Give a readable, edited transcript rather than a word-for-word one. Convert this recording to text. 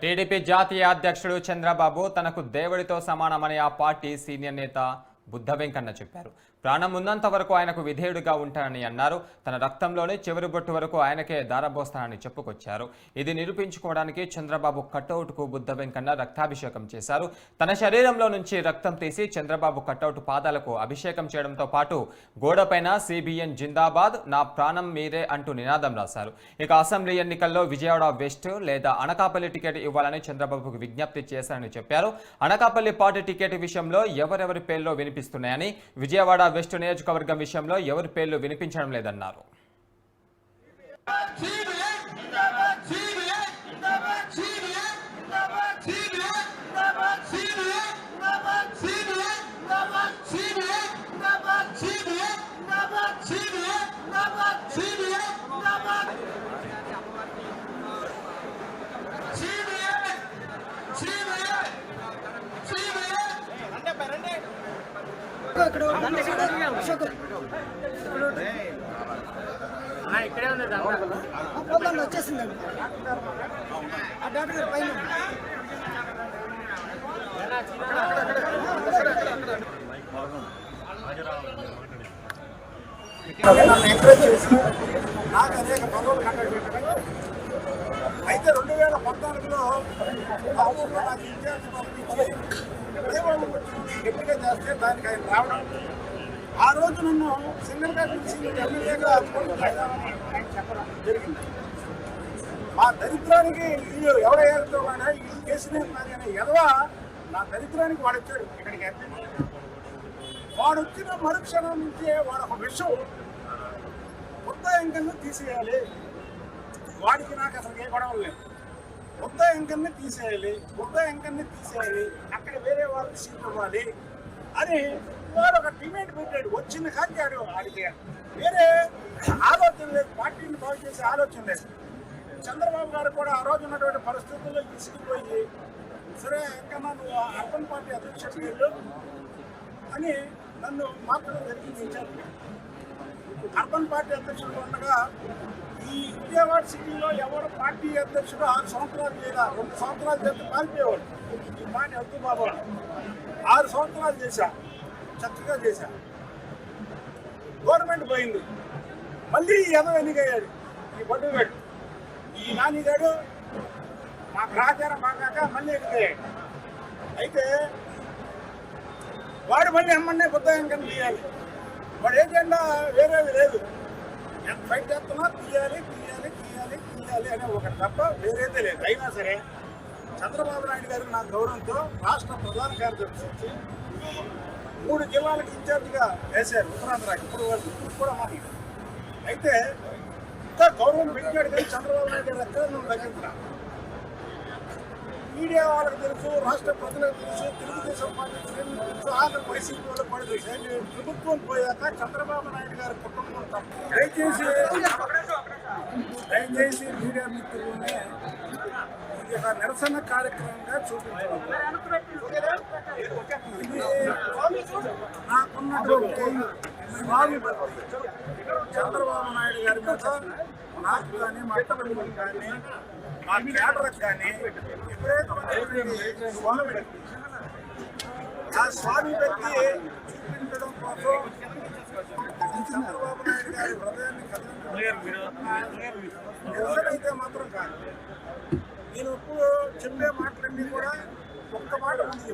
TDP జాతీయ అధ్యక్షుడు చంద్రబాబు తనకు దేవుడితో సమానమని ఆ పార్టీ సీనియర్ నేత బుద్ధ వెంకన్న చెప్పారు. ప్రాణం ఉన్నంత వరకు ఆయనకు విధేయుడిగా ఉంటానని అన్నారు. తన రక్తంలోనే చివరి బొట్టు వరకు ఆయనకే దారబోస్తానని చెప్పుకొచ్చారు. ఇది నిరూపించుకోవడానికి చంద్రబాబు కటౌట్కు బుద్ధ వెంకన్న రక్తాభిషేకం చేశారు. తన శరీరంలో నుంచి రక్తం తీసి చంద్రబాబు కటౌట్ పాదాలకు అభిషేకం చేయడంతో పాటు గోడపైన సిబిఎన్ జిందాబాద్, నా ప్రాణం మీరే అంటూ నినాదం రాశారు. ఇక అసెంబ్లీ ఎన్నికల్లో విజయవాడ వెస్ట్ లేదా అనకాపల్లి టికెట్ ఇవ్వాలని చంద్రబాబుకు విజ్ఞప్తి చేశారని చెప్పారు. అనకాపల్లి పార్టీ టికెట్ విషయంలో ఎవరెవరి పేర్లో వినిపిస్తున్నాయని, విజయవాడ వెస్ట్ నియోజకవర్గం విషయంలో ఎవరి పేర్లు వినిపించడం లేదన్నారు. ఇక్కడే ఉంది వచ్చేసిందండి ఆ డాక్టర్ గారు పైన ఎంకరేజ్ చేసి నాకు అనేక పదవులు కట్టడం. అయితే 2014లో నాకు ఇన్ఛార్జ్ పంపించి గట్టిగా చేస్తే దానికి ఆయన రావడం, ఆ రోజు నన్ను సింగల్గా పిలిచి ఎమ్మెల్యేగా చెప్పడం జరిగింది. మా దరిద్రానికి వీళ్ళు ఎవడేతో కానీ ఈ కేసునే కానీ ఎదవా నా దరిద్రానికి వాడు వచ్చాడు ఇక్కడికి. వాడు వచ్చిన మరుక్షణం నుంచే వాడు ఒక విషయం కొత్త ఎంకల్ని తీసేయాలి, వాడికి నాకు అసలు ఏ గొడవ లేదు, కొత్త ఎంకల్ని తీసేయాలి, కొత్త ఎంకల్ని తీసేయాలి, అక్కడ వేరే వాళ్ళకి సీట్ ఇవ్వాలి అని వాడు ఒక డిమాండ్ పెట్టాడు. వచ్చిన కాదు వాడికి వేరే ఆలోచన లేదు, పార్టీని బాగు చేసే ఆలోచన లేదు. చంద్రబాబు గారు కూడా ఆ రోజు ఉన్నటువంటి పరిస్థితుల్లో ఇసిగిపోయి, సరే ఎంకన్నా నువ్వు అర్బన్ పార్టీ అధ్యక్షుడు అని నన్ను మార్చడం జరిగింది. అర్బన్ పార్టీ అధ్యక్షుడు ఉండగా ఈ విజయవాడ సిటీలో ఎవరు పార్టీ అధ్యక్షుడు 6 సంవత్సరాలు లేదా 2 సంవత్సరాలు చేస్తే పారిపోయేవాడు. ఈ మాట అద్దు బాబు 6 సంవత్సరాలు చేశా, చక్కగా చేశా. గవర్నమెంట్ పోయింది, మళ్ళీ ఎదవ ఎన్నికయ్యాడు ఈ బొడ్డుగాడు, ఈ నానిగాడు మా గ్రహచారం బాగాక మళ్ళీ ఎన్నికయ్యాడు. అయితే వాడు మళ్ళీ అమ్మన్నే కొత్త ఎంకని తీయాలి, వాడు ఏజెండా వేరేది లేదు, ఎంత ఫైట్ చేస్తున్నా తీయాలి తీయాలి తీయాలి తీయాలి అనే ఒకటి తప్ప వేరేదే లేదు. అయినా సరే చంద్రబాబు నాయుడు గారికి నా గౌరవంతో రాష్ట్ర ప్రధాన కార్యదర్శి 3 జిల్లాలకు ఇన్ఛార్జిగా వేశారు ఉత్తరాంధ్రకి. ఇప్పుడు కూడా మాకు అయితే ఇంకా గౌరవం పెట్టాడు కానీ చంద్రబాబు నాయుడు గారు ఎక్కడ నువ్వు తగ్గించిన మీడియా వాళ్ళకి తెలుసు, రాష్ట్ర ప్రజలకు తెలుసు, తెలుగుదేశం పార్టీ తెలుసు, ఆంధ్ర వైసీపీ వాళ్ళకి కూడా తెలుసు. ప్రభుత్వం పోయాక చంద్రబాబు నాయుడు గారి కుటుంబం తప్ప దయచేసి మీడియా మిత్రులనే ఇది ఒక నిరసన కార్యక్రమంగా చూపించాలి. నాకున్నటువంటి స్వామి భక్తి చంద్రబాబు నాయుడు గారి మీద నాకు కానీ మా కుటుంబం కానీ మా కేడర్కి కానీ విపరీతమైనటువంటి స్వామి భక్తి. ఆ స్వామి భక్తి చూపించడం కోసం చంద్రబాబు నాయుడు గారి హృదయాన్ని నిరసనైతే మాత్రం కాదు. నేను ఇప్పుడు చెప్పే మాటలన్నీ కూడా ఒక్క మాట ఉంది.